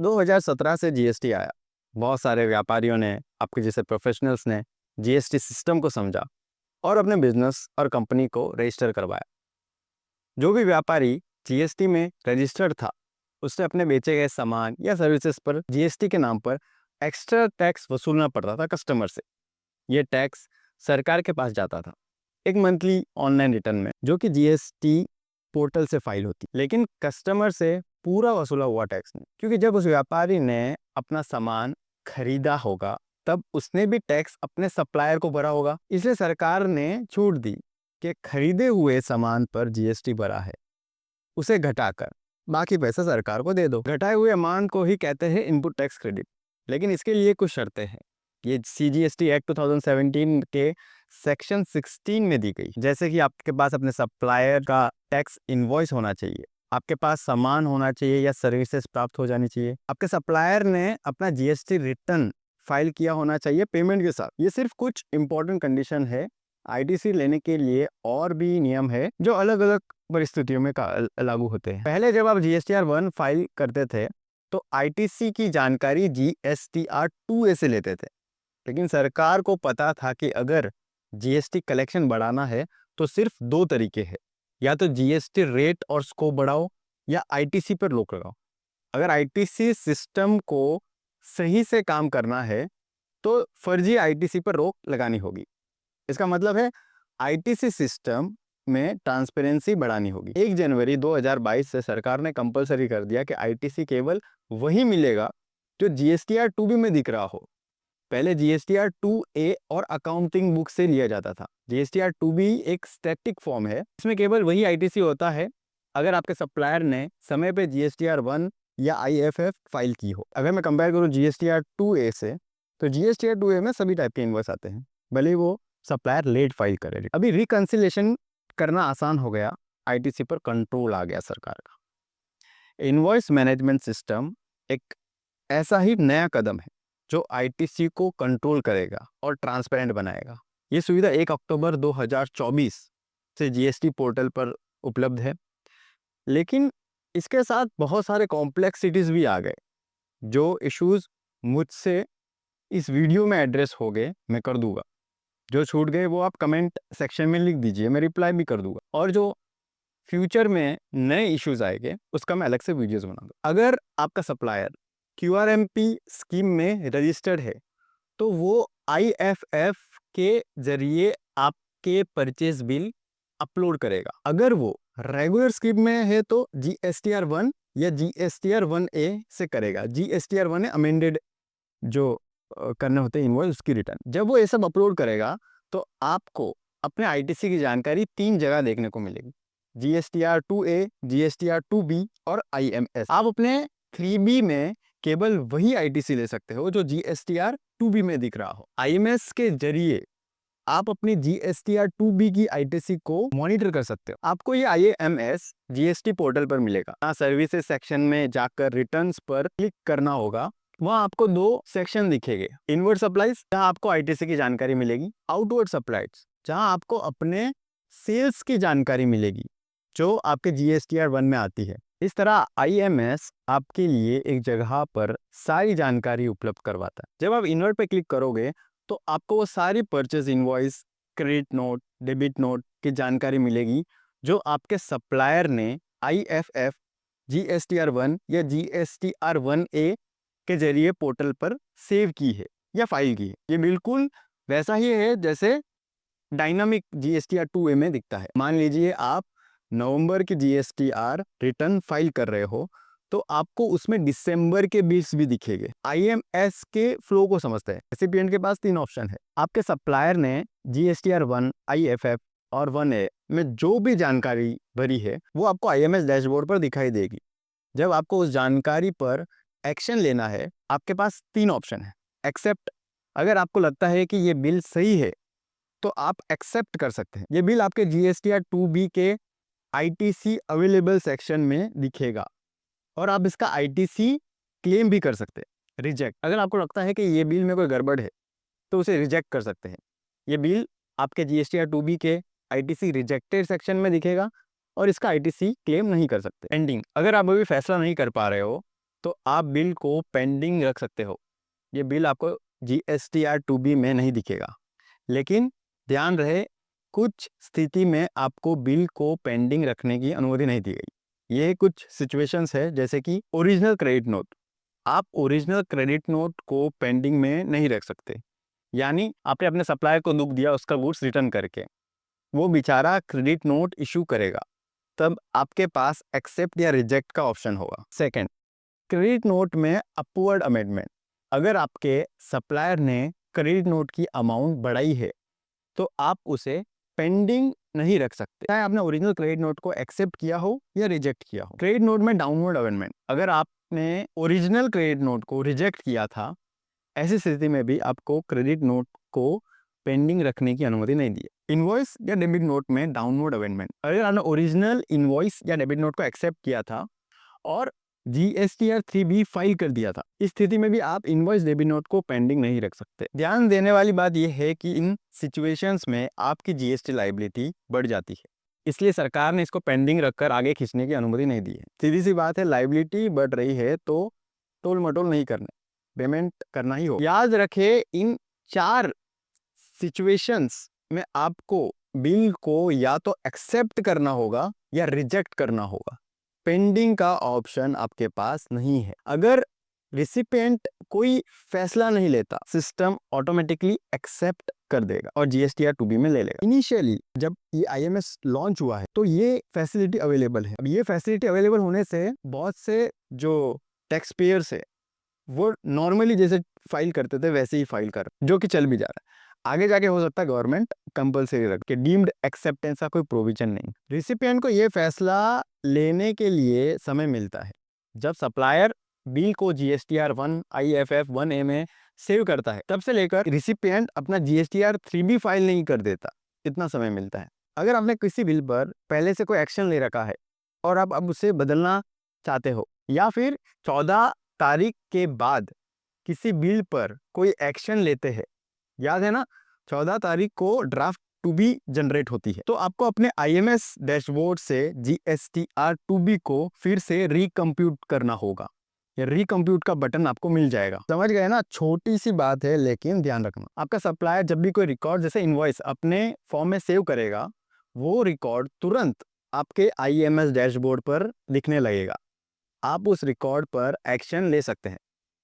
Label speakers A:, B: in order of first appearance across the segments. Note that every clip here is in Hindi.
A: 2017 से जीएसटी आया। बहुत सारे व्यापारियों ने, आपके जैसे प्रोफेशनल्स ने जीएसटी सिस्टम को समझा और अपने बिजनेस और कंपनी को रजिस्टर करवाया। जो भी व्यापारी जीएसटी में रजिस्टर्ड था, उसने अपने बेचे गए सामान या सर्विसेज पर जीएसटी के नाम पर एक्स्ट्रा टैक्स वसूलना पड़ता था कस्टमर से। ये टैक्स सरकार के पास जाता था एक मंथली ऑनलाइन रिटर्न में, जो कि जीएसटी पोर्टल से फाइल होती। लेकिन कस्टमर से पूरा वसूला हुआ टैक्स नहीं, क्योंकि जब उस व्यापारी ने अपना सामान खरीदा होगा तब उसने भी टैक्स अपने सप्लायर को भरा होगा। इसलिए सरकार ने छूट दी कि खरीदे हुए सामान पर जीएसटी भरा है, उसे घटाकर बाकी पैसा सरकार को दे दो। घटाए हुए अमाउंट को ही कहते हैं इनपुट टैक्स क्रेडिट। लेकिन इसके लिए कुछ शर्तें हैं। ये सीजीएसटी एक्ट 2017 के सेक्शन 16 में दी गई। जैसे कि आपके पास अपने सप्लायर का टैक्स इनवॉइस होना चाहिए, आपके पास सामान होना चाहिए या सर्विसेज प्राप्त हो जानी चाहिए, आपके सप्लायर ने अपना जीएसटी रिटर्न फाइल किया होना चाहिए पेमेंट के साथ। ये सिर्फ कुछ इंपॉर्टेंट कंडीशन है। आईटीसी लेने के लिए और भी नियम है जो अलग अलग परिस्थितियों में लागू होते हैं। पहले जब आप जीएसटीआर 1 फाइल करते थे तो आईटीसी की जानकारी जीएसटीआर 2A से लेते थे। लेकिन सरकार को पता था कि अगर जीएसटी कलेक्शन बढ़ाना है तो सिर्फ दो तरीके हैं, या तो जीएसटी रेट और स्कोप बढ़ाओ या आईटीसी पर रोक लगाओ। अगर आईटीसी सिस्टम को सही से काम करना है तो फर्जी आईटीसी पर रोक लगानी होगी। इसका मतलब है आईटीसी सिस्टम में ट्रांसपेरेंसी बढ़ानी होगी। 1 जनवरी 2022 से सरकार ने कंपलसरी कर दिया कि आईटीसी केवल वही मिलेगा जो जीएसटीआर 2B में दिख रहा हो। पहले जीएसटीआर 2A और अकाउंटिंग बुक से लिया जाता था। जीएसटीआर 2B एक स्टैटिक फॉर्म है, इसमें केवल वही आईटीसी होता है अगर आपके सप्लायर ने समय पे जीएसटीआर 1 या आईएफएफ फाइल की हो। अगर मैं कंपेयर करूं जीएसटीआर 2A से, तो जीएसटीआर 2A में सभी टाइप के इनवॉइस आते हैं, भले वो सप्लायर लेट फाइल करे। अभी रिकंसिलेशन करना आसान हो गया, आईटीसी पर कंट्रोल आ गया सरकार का। इनवॉइस मैनेजमेंट सिस्टम एक ऐसा ही नया कदम है जो आईटीसी को कंट्रोल करेगा और ट्रांसपेरेंट बनाएगा। ये सुविधा 1 अक्टूबर 2024 से जीएसटी पोर्टल पर उपलब्ध है। लेकिन इसके साथ बहुत सारे कॉम्प्लेक्सिटीज भी आ गए। जो इश्यूज मुझसे इस वीडियो में एड्रेस हो गए मैं कर दूंगा, जो छूट गए वो आप कमेंट सेक्शन में लिख दीजिए, मैं रिप्लाई भी कर दूंगा। और जो फ्यूचर में नए इश्यूज आएंगे उसका मैं अलग से वीडियोस बनाऊंगा। अगर आपका सप्लायर क्यूआरएमपी स्कीम में रजिस्टर्ड है तो वो आईएफएफ के जरिए आपके परचेज बिल अपलोड करेगा। अगर वो रेगुलर स्कीम में है तो जीएसटीआर 1 या जीएसटीआर 1A से करेगा। जीएसटीआर 1 है अमेंडेड जो करने होते हैं इनवॉइस, उसकी रिटर्न। जब वो ये सब अपलोड करेगा तो आपको अपने आईटीसी की जानकारी 3 जगह देखने को मिलेगी, जीएसटीआर 2A, जीएसटीआर 2B और आईएमएस। आप अपने 3B में केवल वही आईटीसी ले सकते हो जो जीएसटीआर 2B में दिख रहा हो। आईएमएस के जरिए आप अपनी जीएसटीआर 2B की आईटीसी को मॉनिटर कर सकते हो। आपको ये आईएमएस जीएसटी पोर्टल पर मिलेगा। सर्विसेज सेक्शन में जाकर रिटर्न्स पर क्लिक करना होगा। वहां आपको 2 सेक्शन दिखेंगे, इनवर्ड सप्लाईज जहां आपको आईटीसी की जानकारी मिलेगी, आउटवर्ड सप्लाईज जहां आपको अपने सेल्स की जानकारी मिलेगी जो आपके जीएसटीआर 1 में आती है। इस तरह आईएमएस आपके लिए एक जगह पर सारी जानकारी उपलब्ध करवाता है। जब आप इनवर्ड पे क्लिक करोगे तो आपको वो सारी purchase invoice, credit note, debit note की जानकारी मिलेगी जो आपके सप्लायर ने आईएफएफ, जीएसटीआर 1 या जीएसटीआर 1A के जरिए पोर्टल पर सेव की है या फाइल की है। ये बिल्कुल वैसा ही है जैसे डायनामिक जीएसटीआर 2A में दिखता है। मान लीजिए आप नवंबर की जीएसटीआर रिटर्न फाइल कर रहे हो तो आपको उसमें दिसंबर के बिल्स भी दिखेंगे। आईएमएस के फ्लो को समझते हैं। रेसिपिएंट के पास 3 ऑप्शन है। आपके सप्लायर ने जीएसटीआर 1, आईएफएफ और 1A में जो भी जानकारी भरी है वो आपको आईएमएस डैशबोर्ड पर दिखाई देगी। जब आपको उस जानकारी पर एक्शन लेना है, आपके पास 3 ऑप्शन है। एक्सेप्ट, अगर आपको लगता है कि ये बिल सही है तो आप एक्सेप्ट कर सकते हैं। ये बिल आपके जीएसटीआर 2B के आईटीसी अवेलेबल सेक्शन में दिखेगा और आप इसका आईटीसी क्लेम भी कर सकते हैं। रिजेक्ट, अगर आपको लगता है कि ये बिल में कोई गड़बड़ है तो उसे रिजेक्ट कर सकते हैं। ये बिल आपके जीएसटीआर 2B के आईटीसी रिजेक्टेड सेक्शन में दिखेगा और इसका आईटीसी क्लेम नहीं कर सकते। पेंडिंग, अगर आप अभी फैसला नहीं कर पा रहे हो तो आप बिल को पेंडिंग रख सकते हो। ये बिल आपको GSTR2B में नहीं दिखेगा, लेकिन ध्यान रहे कुछ स्थिति में आपको बिल को पेंडिंग रखने की अनुमति नहीं दी गई। ये कुछ सिचुएशंस है, जैसे कि ओरिजिनल क्रेडिट नोट। आप ओरिजिनल क्रेडिट नोट को पेंडिंग में नहीं रख सकते, यानी आपने अपने सप्लायर को दुख दिया उसका गुड्स रिटर्न करके, वो बेचारा क्रेडिट नोट इशू करेगा, तब आपके पास एक्सेप्ट या रिजेक्ट का ऑप्शन होगा। सेकंड, क्रेडिट नोट में अपवर्ड अमेंडमेंट। अगर आपके सप्लायर ने क्रेडिट नोट की अमाउंट बढ़ाई है तो आप उसे पेंडिंग नहीं रख सकते, चाहे आपने ओरिजिनल क्रेडिट नोट को एक्सेप्ट किया हो या रिजेक्ट किया हो। क्रेडिट नोट में डाउनवर्ड अमेंडमेंट। अगर आपने ओरिजिनल क्रेडिट नोट को रिजेक्ट किया था, ऐसी स्थिति में भी आपको क्रेडिट नोट को पेंडिंग रखने की अनुमति नहीं दी है। इनवॉइस या डेबिट नोट में डाउनवर्ड अमेंडमेंट। अगर आपने ओरिजिनल इनवॉइस या डेबिट नोट को एक्सेप्ट किया था और GSTR3B फाइल कर दिया था, इस स्थिति में भी आप इनवॉइस डेबिट नोट को पेंडिंग नहीं रख सकते। ध्यान देने वाली बात यह है कि इन सिचुएशंस में आपकी GST लायबिलिटी बढ़ जाती है, इसलिए सरकार ने इसको पेंडिंग रखकर आगे खींचने की अनुमति नहीं दी है। सीधी सी बात है, लायबिलिटी बढ़ रही है तो टोल मटोल नहीं करना, पेमेंट करना ही हो। याद रखें, इन 4 सिचुएशंस में आपको बिल को या तो एक्सेप्ट करना होगा या रिजेक्ट करना होगा। पेंडिंग का ऑप्शन आपके पास नहीं है। अगर रिसिपिएंट कोई फैसला नहीं लेता, सिस्टम ऑटोमेटिकली एक्सेप्ट कर देगा और GSTR2B में ले लेगा। इनिशियली जब ये IMS लॉन्च हुआ है तो ये फैसिलिटी अवेलेबल है। अब ये फैसिलिटी अवेलेबल होने से बहुत से जो टैक्स पेयर्स है वो नॉर्मली जैसे फाइल करते थे वैसे ही फाइल कर, जो कि चल भी जा रहा है। आगे जाके हो सकता है गवर्नमेंट कंपलसरी रख के, डीम्ड एक्सेप्टेंस का कोई प्रोविजन नहीं। रिसिपिएंट को ये फैसला लेने के लिए समय मिलता है। जब सप्लायर बिल को GSTR1 IFF1A में सेव करता है, तब से लेकर रिसिपिएंट अपना GSTR3B फाइल नहीं कर देता, इतना समय मिलता है। अगर आपने किसी बिल पर पहले से कोई एक्शन ले रखा है और आप अब उसे बदलना चाहते हो, या फिर 14 तारीख के बाद किसी बिल पर कोई एक्शन लेते हैं, याद है ना 14 तारीख को ड्राफ्ट 2B जनरेट होती है, तो आपको अपने IMS डैशबोर्ड से GSTR2B को फिर से रिकम्प्यूट करना होगा। ये रिकम्प्यूट का बटन आपको मिल जाएगा। समझ गए ना? छोटी सी बात है, लेकिन ध्यान रखना, आपका सप्लायर जब भी कोई रिकॉर्ड जैसे इनवॉइस अपने फॉर्म में सेव करेगा, वो रिकॉर्ड तुरंत आपके IMS डैशबोर्ड पर दिखने लगेगा। आप उस रिकॉर्ड पर एक्शन ले सकते हैं,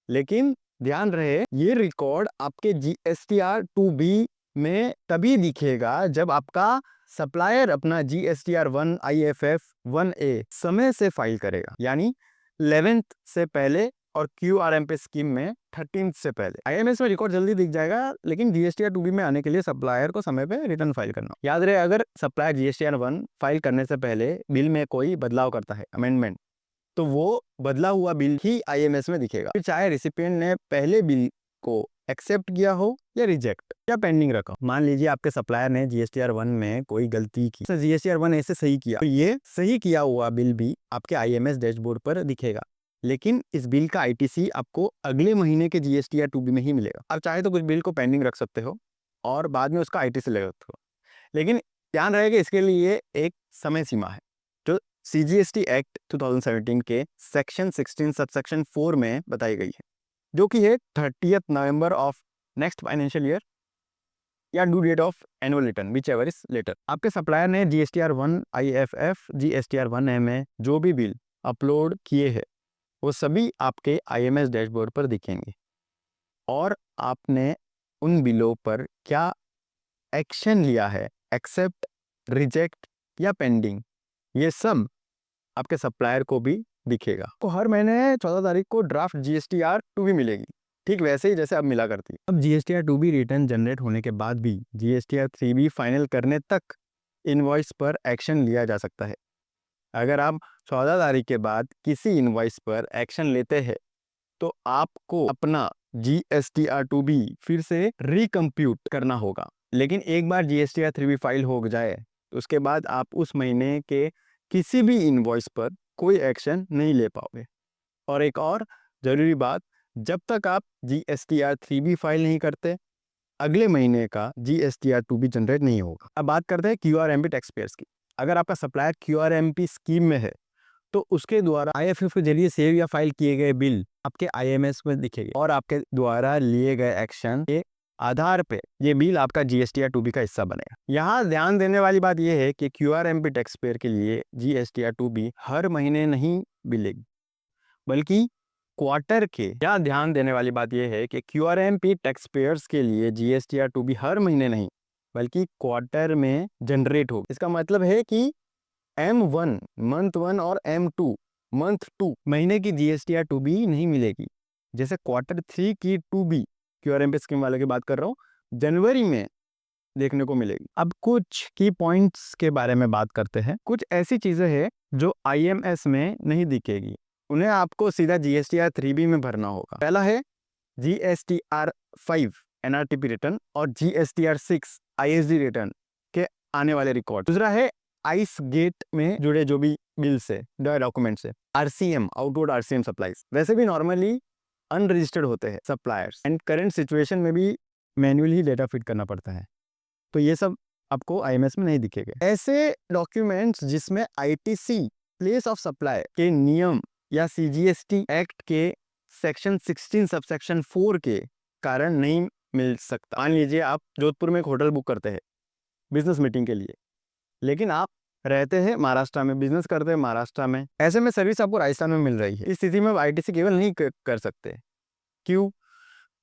A: लेकिन ध्यान रहे ये रिकॉर्ड आपके GSTR2B में तभी दिखेगा जब आपका सप्लायर अपना GSTR1 IFF1A समय से फाइल करेगा, यानी 11th से पहले और QRMP स्कीम में 13th से पहले। IMS में रिकॉर्ड जल्दी दिख जाएगा, लेकिन GSTR2B में आने के लिए सप्लायर को समय पे रिटर्न फाइल करना। याद रहे, अगर सप्लायर GSTR1 फाइल करने से पहले बिल में कोई बदलाव करता है, अमेंडमेंट, तो वो बदला हुआ बिल ही IMS में दिखेगा, फिर चाहे रिसिपिएंट ने पहले बिल को एक्सेप्ट किया हो या रिजेक्ट या पेंडिंग रखा हो। मान लीजिए आपके सप्लायर ने GSTR1 में कोई गलती की, GSTR1 ऐसे सही किया, तो ये सही किया हुआ बिल भी आपके IMS डैशबोर्ड पर दिखेगा, लेकिन इस बिल का ITC आपको अगले महीने के GSTR2B में ही मिलेगा। आप चाहे तो कुछ बिल को पेंडिंग रख सकते हो और बाद में उसका ITC ले सकते हो, लेकिन ध्यान रहेगा इसके लिए एक समय सीमा है जो CGST एक्ट 2017 के सेक्शन 16 सबसेक्शन 4 में बताई गई है, जो कि है 30 November of next financial year या due date of annual return, whichever is later. आपके सप्लायर ने GSTR1 IFF GSTR1A में जो भी बिल अपलोड किए हैं वो सभी आपके IMS डैशबोर्ड पर दिखेंगे, और आपने उन बिलों पर क्या एक्शन लिया है, एक्सेप्ट, रिजेक्ट या पेंडिंग, ये सब आपके सप्लायर को भी दिखेगा। तो हर महीने 14 तारीख को ड्राफ्ट GSTR2B मिलेगी, ठीक वैसे ही जैसे अब मिला करती है। अब GSTR2B रिटर्न जनरेट होने के बाद भी GSTR3B फाइनल करने तक इनवॉइस पर एक्शन लिया जा सकता है। अगर आप 14 तारीख के बाद किसी इनवॉइस पर एक्शन लेते हैं तो आपको अपना GSTR2B फिर से रिकम्प्यूट करना होगा, लेकिन एक बार GSTR3B फाइल हो जाए तो उसके बाद आप उस महीने के किसी भी इनवॉइस पर कोई एक्शन नहीं ले पाओगे। और एक और ज़रूरी बात, जब तक आप GSTR3B फाइल नहीं करते, अगले महीने का GSTR2B जनरेट नहीं होगा। अब बात करते हैं QRMP टैक्स पेयर्स की। अगर आपका सप्लायर QRMP स्कीम में है तो उसके द्वारा IFF के जरिए सेव या फाइल किए गए बिल आपके IMS में दिखेंगे और आपके द्वारा लिए गए एक्शन के आधार पे ये बिल आपका GSTR 2B का हिस्सा बनेगा। यहाँ ध्यान देने वाली बात यह है कि QRMP टैक्स पेयर के लिए GSTR 2B हर महीने नहीं मिलेगी बल्कि क्वार्टर के। यहाँ ध्यान देने वाली बात यह है कि QRMP टैक्स पेयर्स के लिए GSTR 2B हर महीने नहीं बल्कि क्वार्टर में जनरेट होगी। इसका मतलब है कि M1 मंथ 1 और M2 मंथ 2 महीने की GSTR 2B नहीं मिलेगी। जैसे क्वार्टर 3 की 2B QRMP स्कीम वाले की बात कर रहा हूँ, जनवरी में देखने को मिलेगी। अब कुछ की पॉइंट्स के बारे में बात करते हैं। कुछ ऐसी चीजें हैं जो IMS में नहीं दिखेगी, उन्हें आपको सीधा GSTR 3B में भरना होगा। पहला है GSTR 5 NRTP रिटर्न और GSTR 6 ISD रिटर्न के आने वाले रिकॉर्ड। दूसरा है आइस गेट में जुड़े जो भी बिल्स है, डॉक्यूमेंट्स है, RCM आउटवर्ड RCM सप्लाईज वैसे भी नॉर्मली अनरजिस्टर्ड होते हैं सप्लायर्स एंड करंट सिचुएशन में भी मैन्युअली डेटा फिट करना पड़ता है, तो ये सब आपको IMS में नहीं दिखेगा। ऐसे डॉक्यूमेंट्स जिसमें ITC प्लेस ऑफ सप्लाई के नियम या CGST एक्ट के सेक्शन 16 सबसेक्शन 4 के कारण नहीं मिल सकता। मान लीजिए आप जोधपुर में एक होटल बुक करते हैं बिजनेस मीटिंग के लिए, लेकिन आप रहते हैं महाराष्ट्र में, बिजनेस करते हैं महाराष्ट्र में, ऐसे में सर्विस आपको राजस्थान में मिल रही है। इस स्थिति में ITC केवल नहीं कर सकते। क्यों?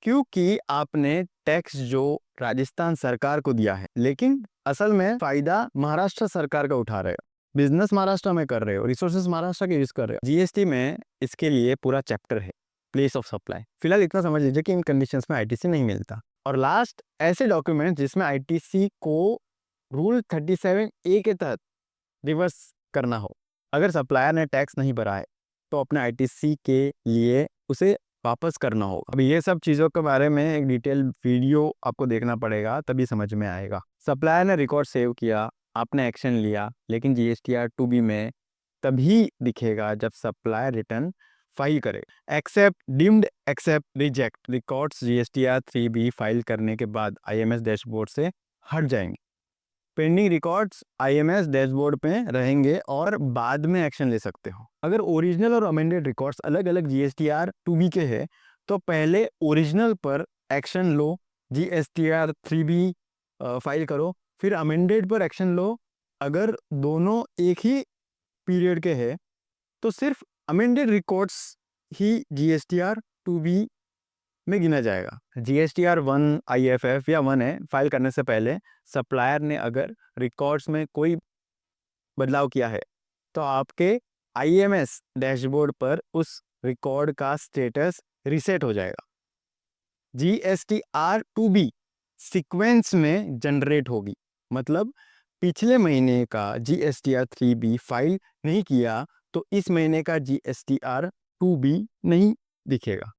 A: क्योंकि आपने टैक्स जो राजस्थान सरकार को दिया है, लेकिन असल में फायदा महाराष्ट्र सरकार का उठा रहे हो, बिजनेस महाराष्ट्र में कर रहे हो, रिसोर्सेज महाराष्ट्र के यूज कर रहे हो। GST में इसके लिए पूरा चैप्टर है, प्लेस ऑफ सप्लाई। फिलहाल इतना समझ लीजिए कि इन कंडीशंस में ITC नहीं मिलता। और लास्ट, ऐसे डॉक्यूमेंट जिसमें ITC को रूल 37A के तहत रिवर्स करना हो। अगर सप्लायर ने टैक्स नहीं भरा है तो अपने ITC के लिए उसे वापस करना होगा। अब ये सब चीज़ों के बारे में एक डिटेल वीडियो आपको देखना पड़ेगा, तभी समझ में आएगा। सप्लायर ने रिकॉर्ड सेव किया, आपने एक्शन लिया, लेकिन GSTR 2B में तभी दिखेगा जब सप्लायर रिटर्न फाइल करे। Accept, deemed, accept, reject records GSTR 3B file करने के बाद IMS डैशबोर्ड से हट जाएंगे। पेंडिंग रिकॉर्ड्स IMS डैशबोर्ड पे रहेंगे और बाद में एक्शन ले सकते हो। अगर ओरिजिनल और अमेंडेड रिकॉर्ड्स अलग अलग GSTR 2B के हैं तो पहले ओरिजिनल पर एक्शन लो, GSTR 3B फाइल करो, फिर अमेंडेड पर एक्शन लो। अगर दोनों एक ही पीरियड के हैं तो सिर्फ अमेंडेड रिकॉर्ड्स ही GSTR 2B में गिना जाएगा। GSTR 1 IFF या 1 है, फाइल करने से पहले सप्लायर ने अगर रिकॉर्ड्स में कोई बदलाव किया है तो आपके IMS डैशबोर्ड पर उस रिकॉर्ड का स्टेटस रीसेट हो जाएगा। GSTR 2B सीक्वेंस में जनरेट होगी, मतलब पिछले महीने का GSTR 3B फाइल नहीं किया तो इस महीने का GSTR 2B नहीं दिखेगा।